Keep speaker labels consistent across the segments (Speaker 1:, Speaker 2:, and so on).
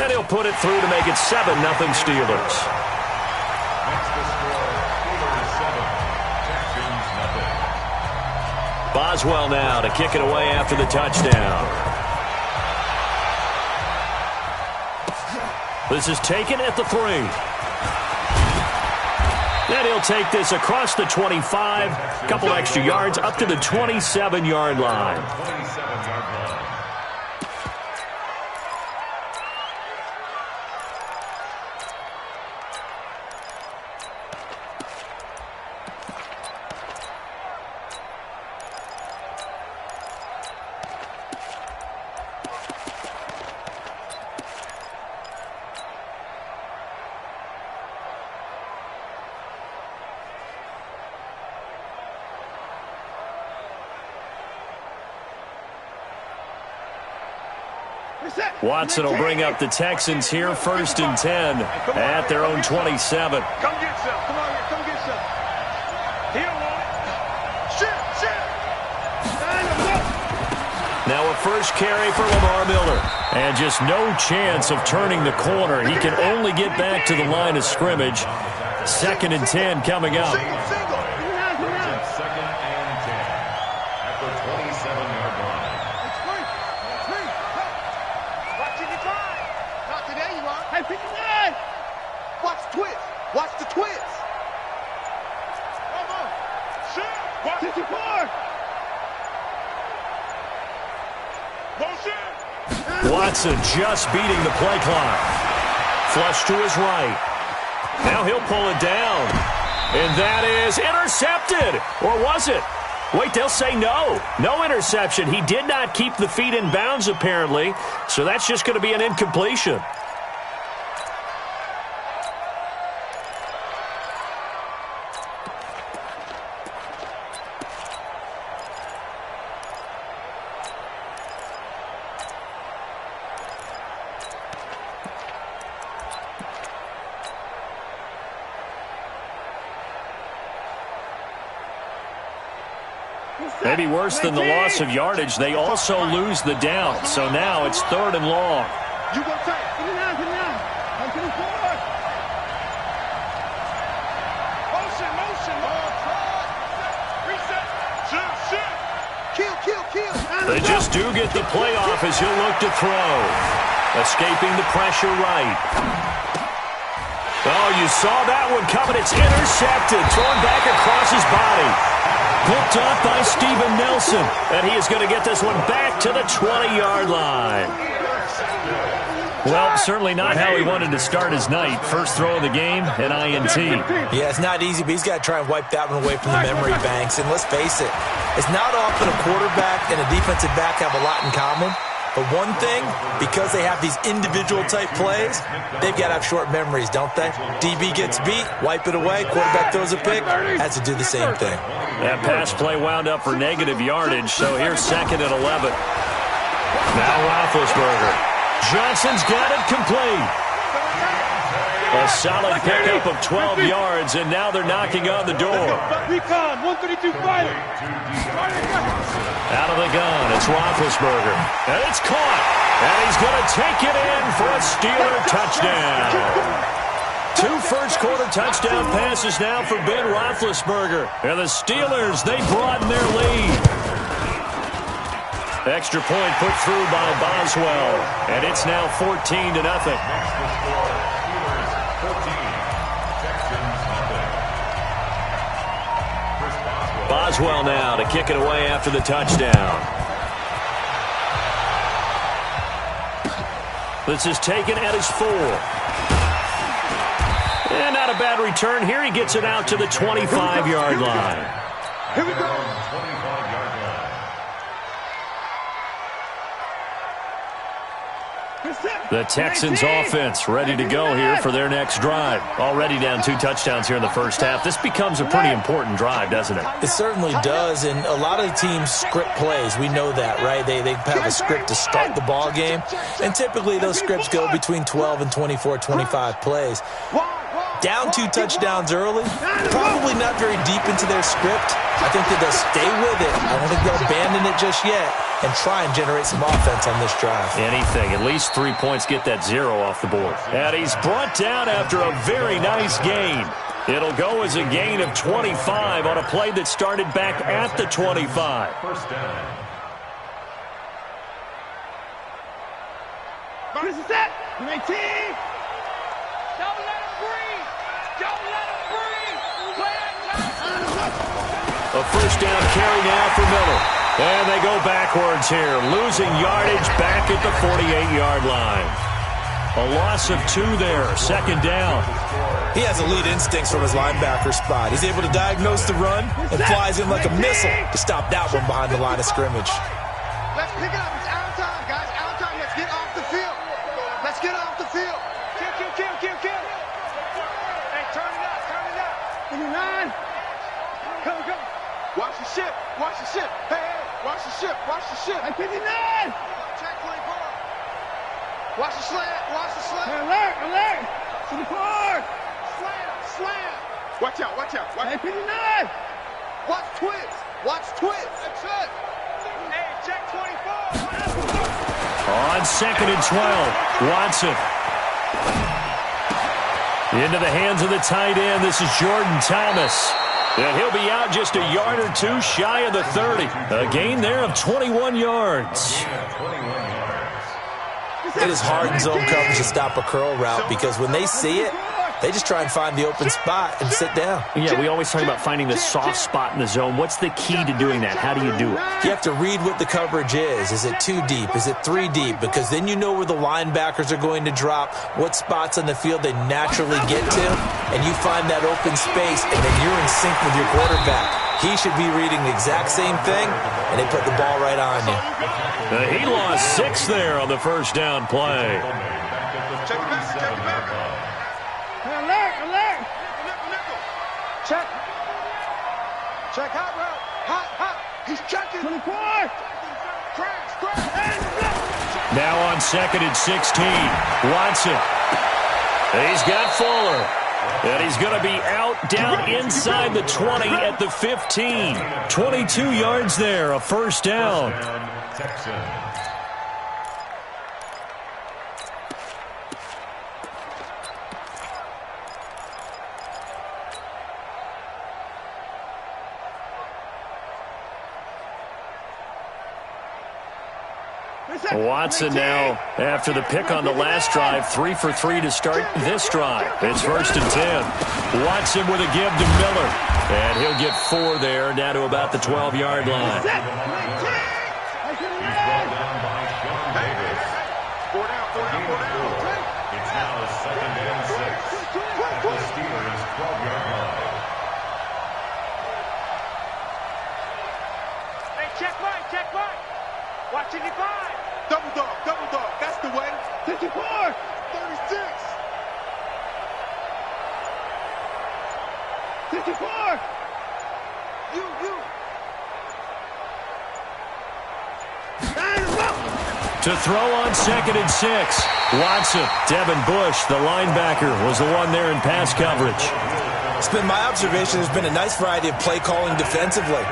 Speaker 1: And he'll put it through to make it 7-0 Steelers. Boswell now to kick it away after the touchdown. This is taken at the 3. And he'll take this across the 25, a couple extra yards up to the 27-yard line. Watson will bring up the Texans here, 1st and 10 at their own 27.
Speaker 2: Come get some. Come on here. Come get some. He don't want it. Shit.
Speaker 1: Now a first carry for Lamar Miller. And just no chance of turning the corner. He can only get back to the line of scrimmage. 2nd and 10 coming up.
Speaker 2: Watch the twist. Come on. Shit. 54. Motion.
Speaker 1: Watson just beating the play clock. Flush to his right. Now he'll pull it down. And that is intercepted. Or was it? Wait, they'll say no. No interception. He did not keep the feet in bounds, apparently. So that's just going to be an incompletion. Maybe worse than the loss of yardage, they also lose the down. So now it's 3rd and long.
Speaker 2: You go take. Come on. I'm to the forward. Motion. Reset. Shoot. Kill.
Speaker 1: They just do get the play off as he'll look to throw. Escaping the pressure right. Oh, you saw that one coming. It's intercepted. Thrown back across his body. Picked off by Steven Nelson. And he is going to get this one back to the 20-yard line. Well, certainly not how he wanted to start his night. First throw of the game, an INT.
Speaker 3: Yeah, it's not easy, but he's got to try and wipe that one away from the memory banks. And let's face it, it's not often a quarterback and a defensive back have a lot in common. But one thing, because they have these individual-type plays, they've got to have short memories, don't they? DB gets beat, wipe it away, quarterback throws a pick, has to do the same thing.
Speaker 1: That pass play wound up for negative yardage, so here's 2nd and 11. Now Roethlisberger. Johnson's got it complete. A solid pickup of 12 yards, and now they're knocking on the door.
Speaker 2: Recon, 132 fighter.
Speaker 1: Out of the gun, it's Roethlisberger. And it's caught. And he's going to take it in for a Steeler touchdown. 2 first-quarter touchdown passes now for Ben Roethlisberger. And the Steelers, they broaden their lead. Extra point put through by Boswell. And it's now 14-0. Boswell now to kick it away after the touchdown. This is taken at his 4. And not a bad return here. He gets it out to the 25-yard line.
Speaker 2: Here we go.
Speaker 1: The Texans offense ready to go here for their next drive. Already down 2 touchdowns here in the first half. This becomes a pretty important drive, doesn't it?
Speaker 3: It certainly does, and a lot of the teams script plays. We know that, right? They have a script to start the ball game, and typically those scripts go between 12 and 24, 25 plays. Down 2 touchdowns early, probably not very deep into their script. I think that they'll stay with it. I don't think they'll abandon it just yet and try and generate some offense on this drive.
Speaker 1: Anything. At least 3 points, get that 0 off the board. And he's brought down after a very nice gain. It'll go as a gain of 25 on a play that started back at the 25.
Speaker 2: First down. Bonus is set. 19. Don't let him breathe. Don't let him breathe. Play that
Speaker 1: A first down carry now for Miller. And they go backwards here, losing yardage back at the 48-yard line. A loss of 2 there, second down.
Speaker 3: He has elite instincts from his linebacker spot. He's able to diagnose the run and flies in like a missile to stop that one behind the line of scrimmage.
Speaker 2: Let's pick it up. It's out of time, guys. Out of time. Let's get off the field. Let's get off the field. Kill. Hey, turn it up. 59. Come. Watch the ship. Hey, watch the ship. Hey, 59. Check 24. Watch the slant. Hey, alert. 24. Slam. Watch out. Hey, 59. Watch twins. That's it. Hey, check 24.
Speaker 1: On second and 12, Watson. Into the hands of the tight end. This is Jordan Thomas. And he'll be out just a yard or 2 shy of the 30. A gain there of 21 yards.
Speaker 3: It is hard in zone coverage to stop a curl route because when they see it, they just try and find the open spot and sit down.
Speaker 1: Yeah, we always talk about finding the soft spot in the zone. What's the key to doing that? How do you do it?
Speaker 3: You have to read what the coverage is. Is it 2 deep? Is it 3 deep? Because then you know where the linebackers are going to drop, what spots on the field they naturally get to, and you find that open space, and then you're in sync with your quarterback. He should be reading the exact same thing, and they put the ball right on you.
Speaker 1: He lost 6 there on the first down play.
Speaker 2: Check it back. Alert. Check hot route. Hot. He's checking. 24. Crash.
Speaker 1: Now on second and 16, Watson. He's got Fuller. And he's going to be out down inside the 20 at the 15. 22 yards there, a first down. Watson now, after the pick on the last drive, 3 for 3 to start this drive. It's first and 10. Watson with a give to Miller. And he'll get 4 there, down to about the 12-yard line.
Speaker 2: He's brought down by Sean Davis. 4 down. It's now second and 6 at the Steelers' 12-yard line. Hey, check Mike. Watch 55. Double dog. That's the way. 54. 36. 54. You.
Speaker 1: To throw on second and 6. Watson. Devin Bush, the linebacker, was the one there in pass coverage.
Speaker 3: It's been my observation there's been a nice variety of play calling defensively.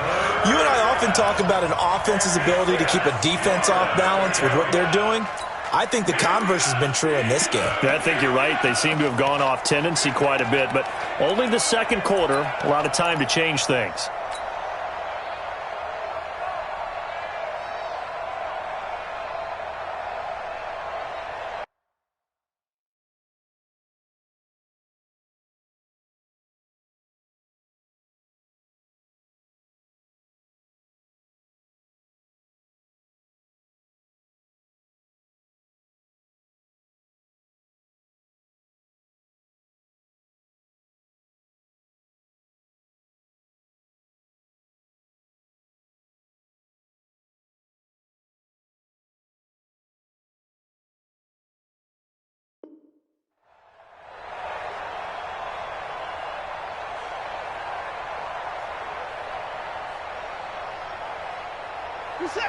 Speaker 3: You and I often talk about an offense's ability to keep a defense off balance with what they're doing. I think the converse has been true in this game.
Speaker 1: I think you're right. They seem to have gone off tendency quite a bit, but only the second quarter, a lot of time to change things.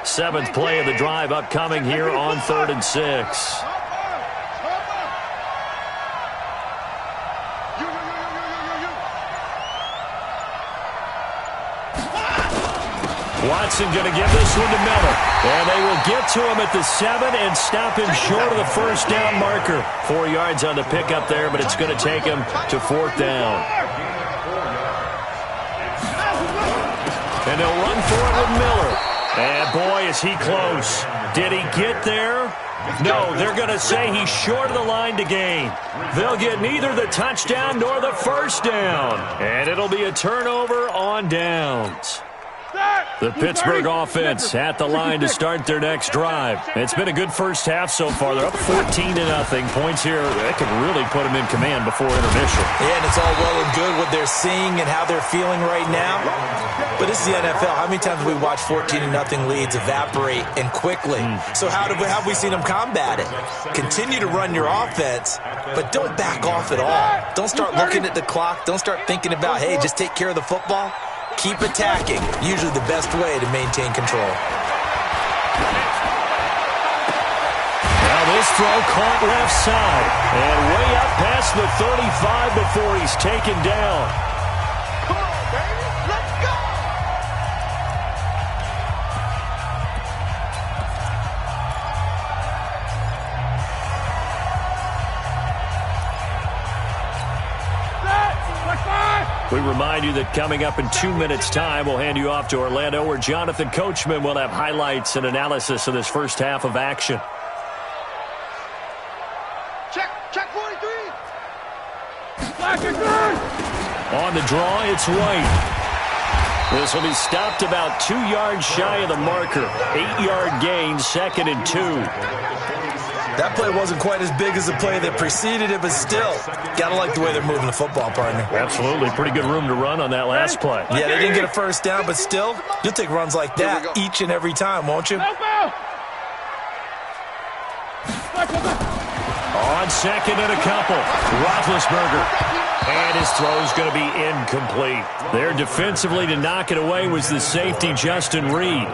Speaker 1: Seventh play of the drive upcoming here on 3rd and 6. Watson going to give this one to Miller. And they will get to him at the 7 and stop him short of the first down marker. 4 yards on the pickup there, but it's going to take him to 4th down. And they'll run for it with Miller. And boy, is he close. Did he get there? No, they're going to say he's short of the line to gain. They'll get neither the touchdown nor the first down. And it'll be a turnover on downs. The Pittsburgh offense at the line to start their next drive. It's been a good first half so far. They're up 14-0. Points here, that could really put them in command before intermission.
Speaker 3: Yeah, and it's all well and good what they're seeing and how they're feeling right now. But this is the NFL. How many times have we watched 14-0 leads evaporate and quickly? So how have we seen them combat it? Continue to run your offense, but don't back off at all. Don't start looking at the clock. Don't start thinking about, hey, just take care of the football. Keep attacking. Usually the best way to maintain control.
Speaker 1: Now this throw caught left side. And way up past the 35 before he's taken down.
Speaker 2: Come on, baby. Let's go.
Speaker 1: We remind you that coming up in 2 minutes' time, we'll hand you off to Orlando, where Jonathan Coachman will have highlights and analysis of this first half of action.
Speaker 2: Check 43.
Speaker 1: On the draw, it's White. This will be stopped about 2 yards shy of the marker. 8-yard gain, 2nd and 2.
Speaker 3: That play wasn't quite as big as the play that preceded it, but still, gotta like the way they're moving the football, partner.
Speaker 1: Absolutely. Pretty good room to run on that last play.
Speaker 3: Yeah, they didn't get a first down, but still, you'll take runs like that each and every time, won't you?
Speaker 1: On 2nd and a couple, Roethlisberger. And his throw's going to be incomplete. There defensively to knock it away was the safety, Justin Reed.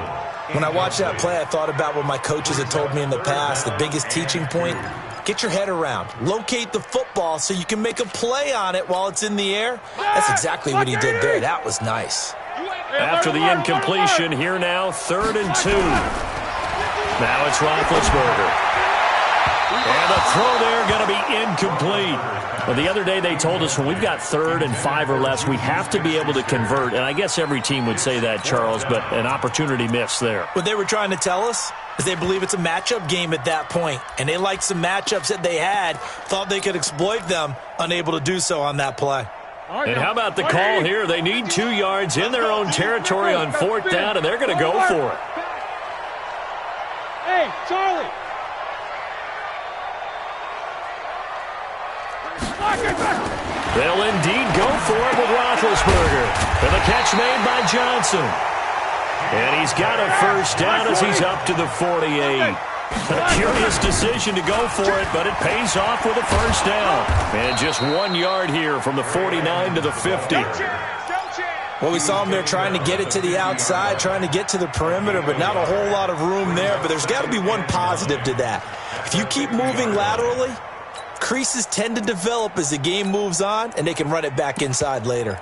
Speaker 3: When I watched that play, I thought about what my coaches had told me in the past. The biggest teaching point, get your head around. Locate the football so you can make a play on it while it's in the air. That's exactly what he did there. That was nice.
Speaker 1: After the incompletion, here now, 3rd and 2. Now it's Roethlisberger. And the throw there going to be incomplete. Well, the other day they told us when we've got 3rd and 5 or less, we have to be able to convert. And I guess every team would say that, Charles, but an opportunity missed there.
Speaker 3: What they were trying to tell us is they believe it's a matchup game at that point. And they liked some matchups that they had, thought they could exploit them, unable to do so on that play.
Speaker 1: And how about the call here? They need 2 yards in their own territory on 4th down, and they're going to go for it.
Speaker 2: Hey, Charlie.
Speaker 1: They'll indeed go for it with Roethlisberger. And the catch made by Johnson. And he's got a first down as he's up to the 48. A curious decision to go for it, but it pays off with a first down. And just 1 yard here from the 49 to the 50.
Speaker 3: Well, we saw him there trying to get it to the outside, trying to get to the perimeter, but not a whole lot of room there. But there's got to be one positive to that. If you keep moving laterally, creases tend to develop as the game moves on, and they can run it back inside later.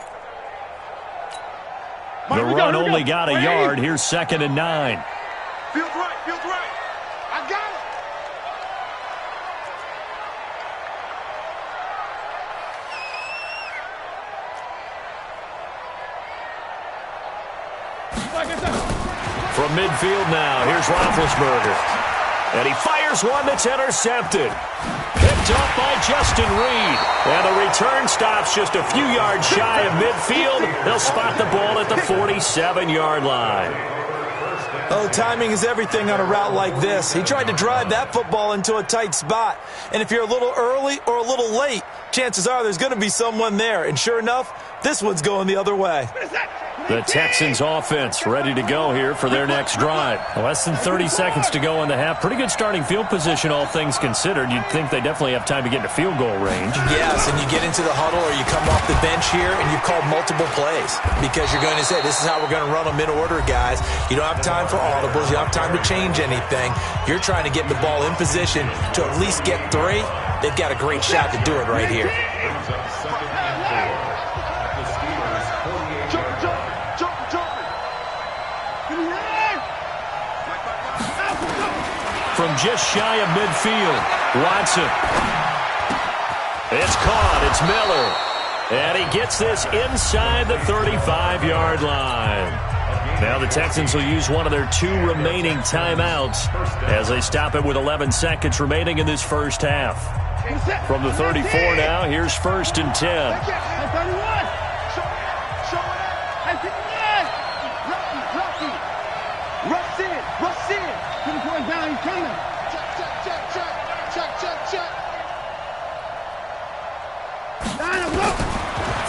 Speaker 1: The run only got a yard. Here's 2nd and 9.
Speaker 2: Feels right, feels right. I got it.
Speaker 1: From midfield now, here's Roethlisberger. And he fires one that's intercepted. Picked up by Justin Reed. And the return stops just a few yards shy of midfield. They'll spot the ball at the 47-yard line.
Speaker 3: Oh, timing is everything on a route like this. He tried to drive that football into a tight spot. And if you're a little early or a little late, chances are there's going to be someone there. And sure enough, this one's going the other way.
Speaker 1: The Texans offense ready to go here for their next drive. Less than 30 seconds to go in the half. Pretty good starting field position, all things considered. You'd think they definitely have time to get into field goal range.
Speaker 3: Yes, and you get into the huddle or you come off the bench here and you've called multiple plays because you're going to say, this is how we're going to run them in order, guys. You don't have time for audibles. You don't have time to change anything. You're trying to get the ball in position to at least get 3. They've got a great shot to do it right here.
Speaker 1: just shy of midfield. Watson. It's caught. It's Miller. And he gets this inside the 35-yard line. Now the Texans will use one of their 2 remaining timeouts as they stop it with 11 seconds remaining in this first half. From the 34 now, here's 1st and 10.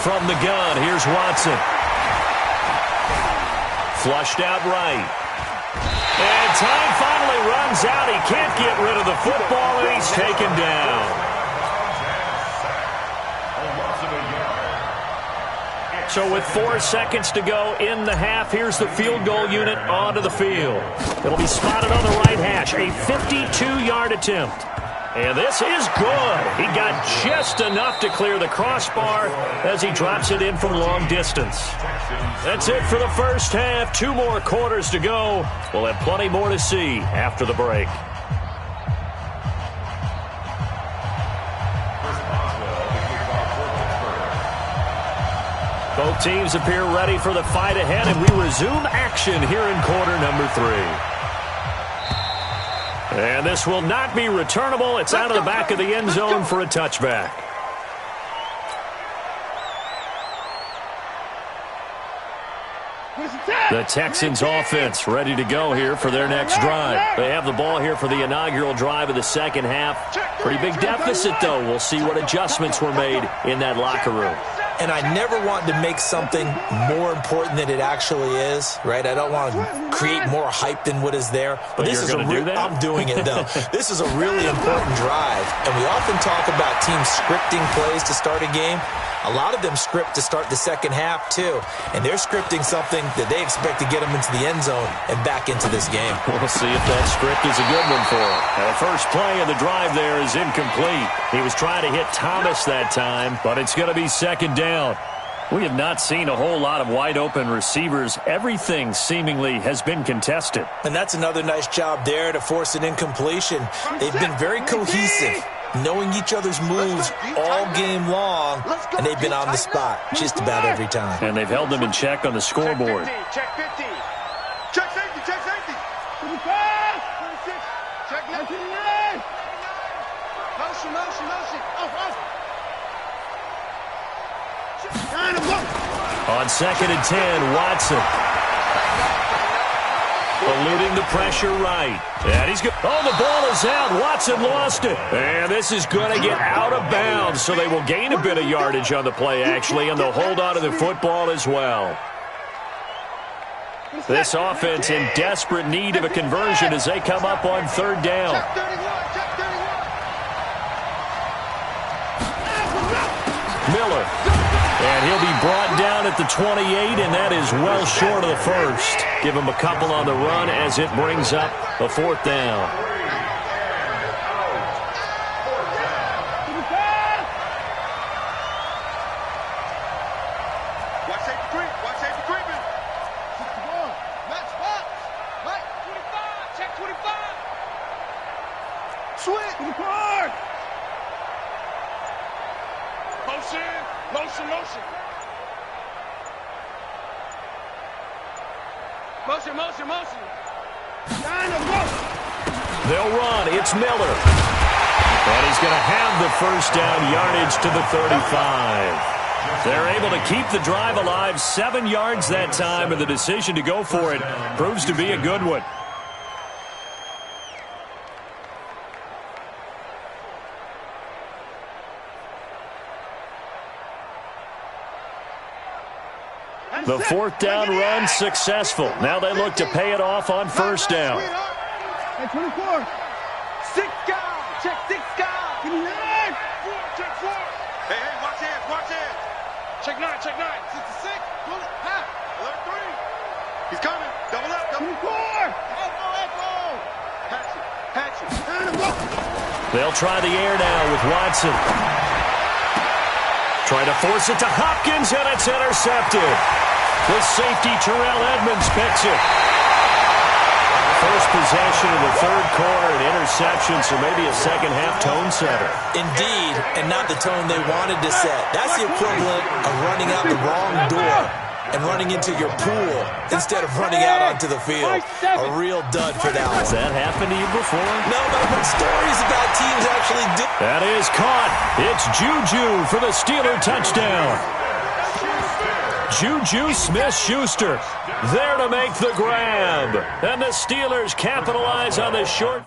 Speaker 1: From the gun, here's Watson. Flushed out right. And time finally runs out. He can't get rid of the football, and he's taken down. So with 4 seconds to go in the half, here's the field goal unit onto the field. It'll be spotted on the right hash. A 52-yard attempt. And this is good. He got just enough to clear the crossbar as he drops it in from long distance. That's it for the first half. 2 more quarters to go. We'll have plenty more to see after the break. Both teams appear ready for the fight ahead, and we resume action here in quarter number 3. And this will not be returnable. It's out of the back of the end zone for a touchback. The Texans offense ready to go here for their next drive. They have the ball here for the inaugural drive of the second half. Pretty big deficit, though. We'll see what adjustments were made in that locker room.
Speaker 3: And I never want to make something more important than it actually is, right? I don't want to create more hype than what is there. But this is I'm doing it, though. This is a really important drive. And we often talk about teams scripting plays to start a game. A lot of them script to start the second half, too. And they're scripting something that they expect to get them into the end zone and back into this game.
Speaker 1: We'll see if that script is a good one for them. The first play of the drive there is incomplete. He was trying to hit Thomas that time, but it's going to be second down. We have not seen a whole lot of wide-open receivers. Everything seemingly has been contested.
Speaker 3: And that's another nice job there to force an incompletion. They've been very cohesive, knowing each other's moves all game long, and they've been on the spot just about every time.
Speaker 1: And they've held them in check on the scoreboard.
Speaker 2: Check 50. Check safety. Check safety. 25. 26. Check 19. Motion. Off.
Speaker 1: On 2nd and 10, Watson. Eluding the pressure right. And he's good. Oh, the ball is out. Watson lost it. And this is going to get out of bounds, so they will gain a bit of yardage on the play, actually, and they'll hold on to the football as well. This offense in desperate need of a conversion as they come up on 3rd down. Miller. And he'll be brought down at the 28, and that is well short of the first. Give him a couple on the run as it brings up a 4th down.
Speaker 2: Watch safety creep. Watch safety creeping. Match box. Mike, 25. Check 25. Switch. To the card. Motion.
Speaker 1: They'll run. It's Miller. And he's going to have the first down yardage to the 35. They're able to keep the drive alive. 7 yards that time, and the decision to go for it proves to be a good one. The 4th down run successful. Now they look to pay it off on 1st down.
Speaker 2: Hey, 24. 6 guys. Check 6 guys. 4. Check 4. Hey, watch hands. Check 9. 6 to 6. Pull it. Half. Alert 3. He's coming. Double up. 24. Echo. Patch it.
Speaker 1: They'll try the air now with Watson. Trying to force it to Hopkins, and it's intercepted. The safety, Terrell Edmonds, picks it. first possession of the third quarter, an interception, so maybe a second-half tone setter.
Speaker 3: Indeed, and not the tone they wanted to set. That's the equivalent of running out the wrong door and running into your pool instead of running out onto the field. A real dud for that one.
Speaker 1: Has that happened to you before?
Speaker 3: No, but I've heard stories about teams actually do.
Speaker 1: That is caught. It's Juju for the Steeler touchdown. Juju Smith-Schuster there to make the grab. And the Steelers capitalize on the short.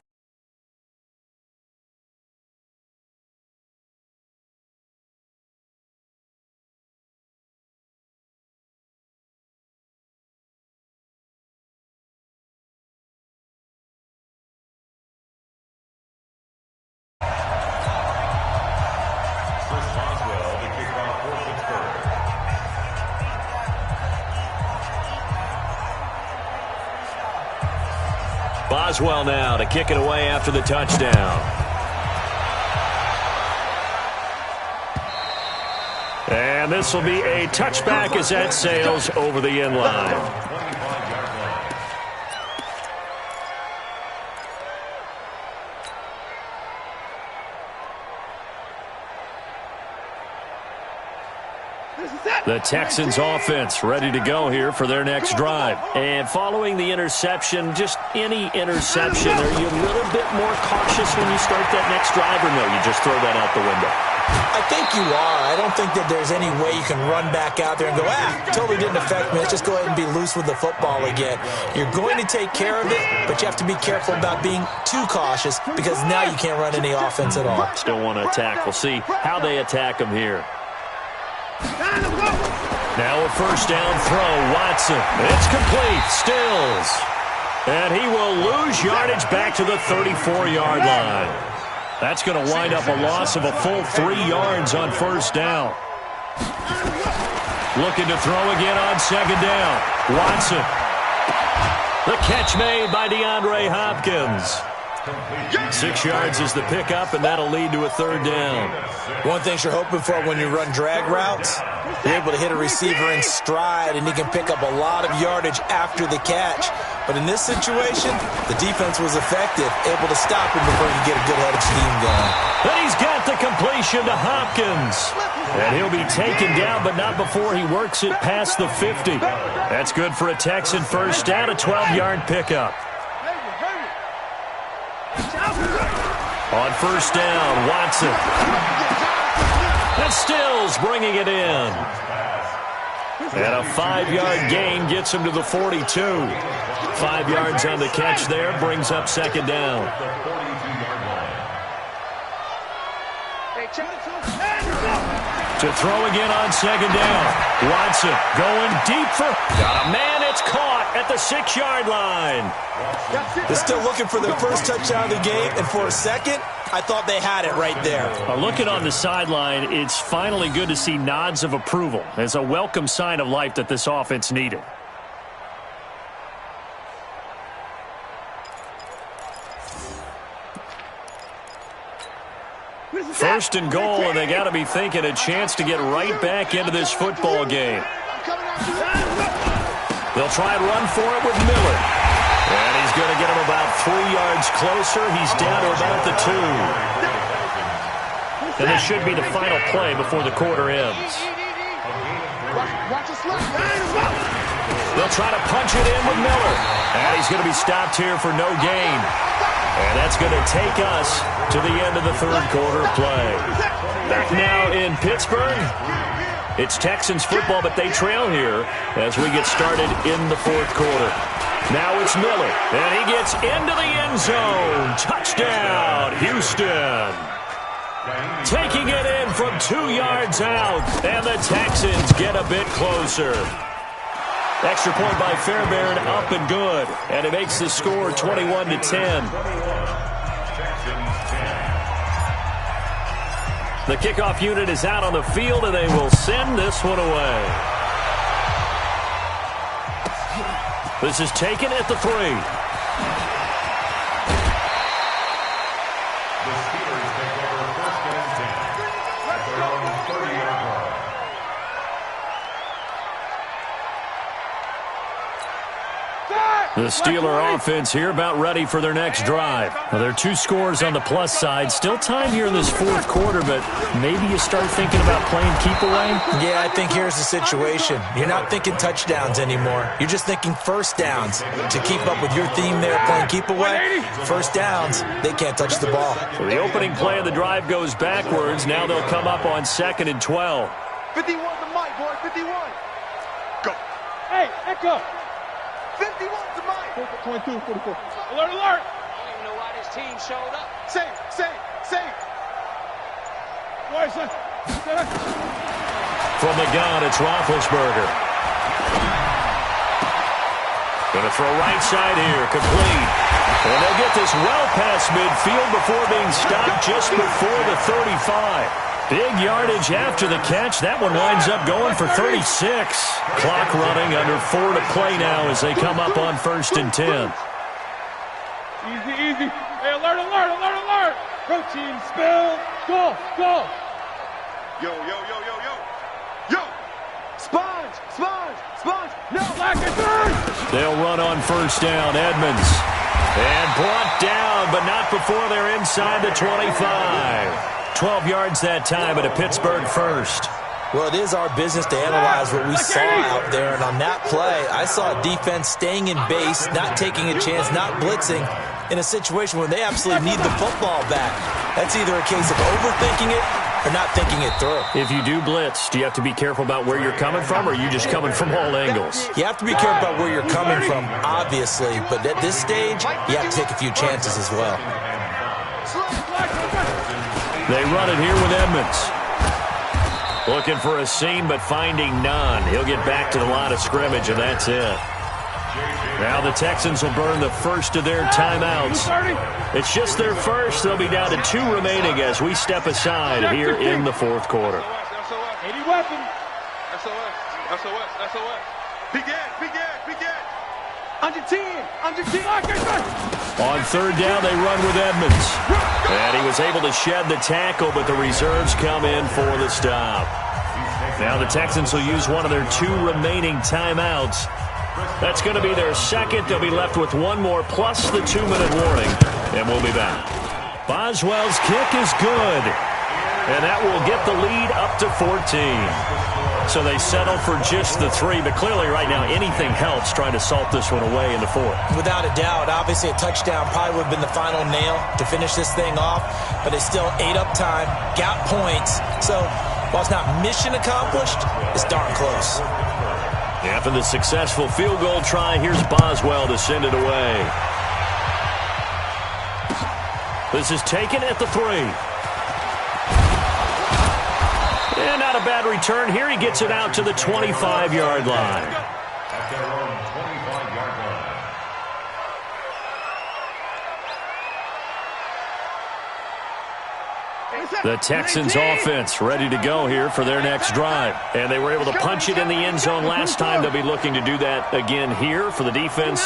Speaker 1: Boswell now to kick it away after the touchdown. And this will be a touchback as that sails over the end line. The Texans offense ready to go here for their next drive. And following the interception, just any interception, are you a little bit more cautious when you start that next drive, or no, you just throw that out the window?
Speaker 3: I think you are. I don't think that there's any way you can run back out there and go, totally didn't affect me. Let's just go ahead and be loose with the football again. You're going to take care of it, but you have to be careful about being too cautious because now you can't run any offense at all.
Speaker 1: Still want to attack. We'll see how they attack them here. Now a first down throw, Watson. It's complete, Stills. And he will lose yardage back to the 34-yard line. That's going to wind up a loss of a full 3 yards on first down. Looking to throw again on second down. Watson. The catch made by DeAndre Hopkins. 6 yards is the pickup, and that'll lead to a third down.
Speaker 3: One thing you're hoping for when you run drag routes, you're able to hit a receiver in stride, and he can pick up a lot of yardage after the catch. But in this situation, the defense was effective, able to stop him before you get a good head of steam going.
Speaker 1: And he's got the completion to Hopkins. And he'll be taken down, but not before he works it past the 50. That's good for a Texan first down, a 12-yard pickup. On first down, Watson. And Stills bringing it in. And a 5-yard gain gets him to the 42. 5 yards on the catch there, brings up second down. To throw again on second down. Watson going deep for... Got a man, it's caught at the 6-yard line.
Speaker 3: They're still looking for their first touchdown of the game, and for a second, I thought they had it right there.
Speaker 1: Looking on the sideline, it's finally good to see nods of approval. It's a welcome sign of life that this offense needed. First and goal, and they got to be thinking a chance to get right back into this football game. They'll try and run for it with Miller. And he's going to get him about 3 yards closer. He's down to about the 2. And this should be the final play before the quarter ends. They'll try to punch it in with Miller. And he's going to be stopped here for no gain. And that's going to take us to the end of the third quarter play. Back now in Pittsburgh. It's Texans football, but they trail here as we get started in the fourth quarter. Now it's Miller, and he gets into the end zone. Touchdown, Houston. Taking it in from 2 yards out, and the Texans get a bit closer. Extra point by Fairbairn, up and good, and it makes the score 21-10. The kickoff unit is out on the field, and they will send this one away. This is taken at the 3.
Speaker 4: The Steelers take over first and 10 at their own 30-yard line.
Speaker 1: The Steeler offense here about ready for their next drive. Well, there are 2 scores on the plus side. Still time here in this fourth quarter, but maybe you start thinking about playing keep away?
Speaker 3: Yeah, I think here's the situation. You're not thinking touchdowns anymore. You're just thinking first downs. To keep up with your theme there, playing keep away, first downs, they can't touch the ball.
Speaker 1: So the opening play of the drive goes backwards. Now they'll come up on 2nd and 12.
Speaker 2: 51 to Mike, boy, 51. Go.
Speaker 5: Hey, echo.
Speaker 2: 51 to Mike.
Speaker 5: 22, 44. Alert, alert.
Speaker 6: I don't even know why this team showed up.
Speaker 2: Safe.
Speaker 5: Why, son?
Speaker 1: From the gun, it's Roethlisberger. Going to throw right side here, complete. And they'll get this well past midfield before being stopped just before the 35. Big yardage after the catch. That one winds up going for 36. Clock running, under 4 to play now as they come up on 1st and 10.
Speaker 5: Easy. Hey, alert. Go, team, spill. Go.
Speaker 2: Yo. Sponge. No.
Speaker 5: Black and third.
Speaker 1: They'll run on 1st down. Edmonds. And brought down, but not before they're inside the 25. 12 yards that time at a Pittsburgh first.
Speaker 3: Well, it is our business to analyze what we saw out there, and on that play, I saw a defense staying in base, not taking a chance, not blitzing, in a situation where they absolutely need the football back. That's either a case of overthinking it or not thinking it through.
Speaker 1: If you do blitz, do you have to be careful about where you're coming from, or are you just coming from all angles?
Speaker 3: You have to be careful about where you're coming from, obviously, but at this stage, you have to take a few chances as well.
Speaker 1: They run it here with Edmonds. Looking for a seam, but finding none. He'll get back to the line of scrimmage, and that's it. Now the Texans will burn the first of their timeouts. It's just their first. They'll be down to 2 remaining as we step aside here in the fourth quarter.
Speaker 5: 80 weapons.
Speaker 2: SOS. Begin. Under 10.
Speaker 1: On 3rd down, they run with Edmonds. And he was able to shed the tackle, but the reserves come in for the stop. Now the Texans will use one of their 2 remaining timeouts. That's going to be their second. They'll be left with 1 more plus the 2-minute warning. And we'll be back. Boswell's kick is good. And that will get the lead up to 14. So they settle for just the 3, but clearly right now anything helps trying to salt this one away in the 4th.
Speaker 3: Without a doubt, obviously a touchdown probably would have been the final nail to finish this thing off, but it's still 8 up time, got points. So while it's not mission accomplished, it's darn close.
Speaker 1: After the successful field goal try, here's Boswell to send it away. This is taken at the 3. And not a bad return here. He gets it out to the 25-yard line.
Speaker 4: At their own 25-yard line.
Speaker 1: The Texans offense ready to go here for their next drive. And they were able to punch it in the end zone last time. They'll be looking to do that again here for the defense.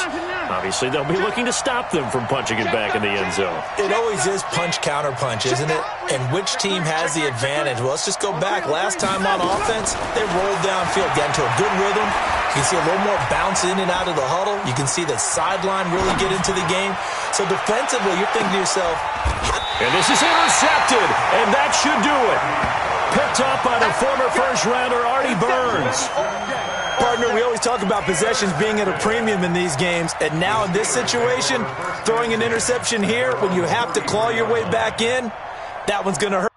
Speaker 1: Obviously, they'll be looking to stop them from punching it back in the end zone.
Speaker 3: It always is punch-counter-punch, isn't it? And which team has the advantage? Well, let's just go back. Last time on offense, they rolled downfield, got into a good rhythm. You can see a little more bounce in and out of the huddle. You can see the sideline really get into the game. So defensively, you're thinking to yourself,
Speaker 1: and this is intercepted, and that should do it. Picked up by the former first-rounder, Artie Burns.
Speaker 3: Partner, we always talk about possessions being at a premium in these games, and now in this situation, throwing an interception here when you have to claw your way back in, that one's going to hurt.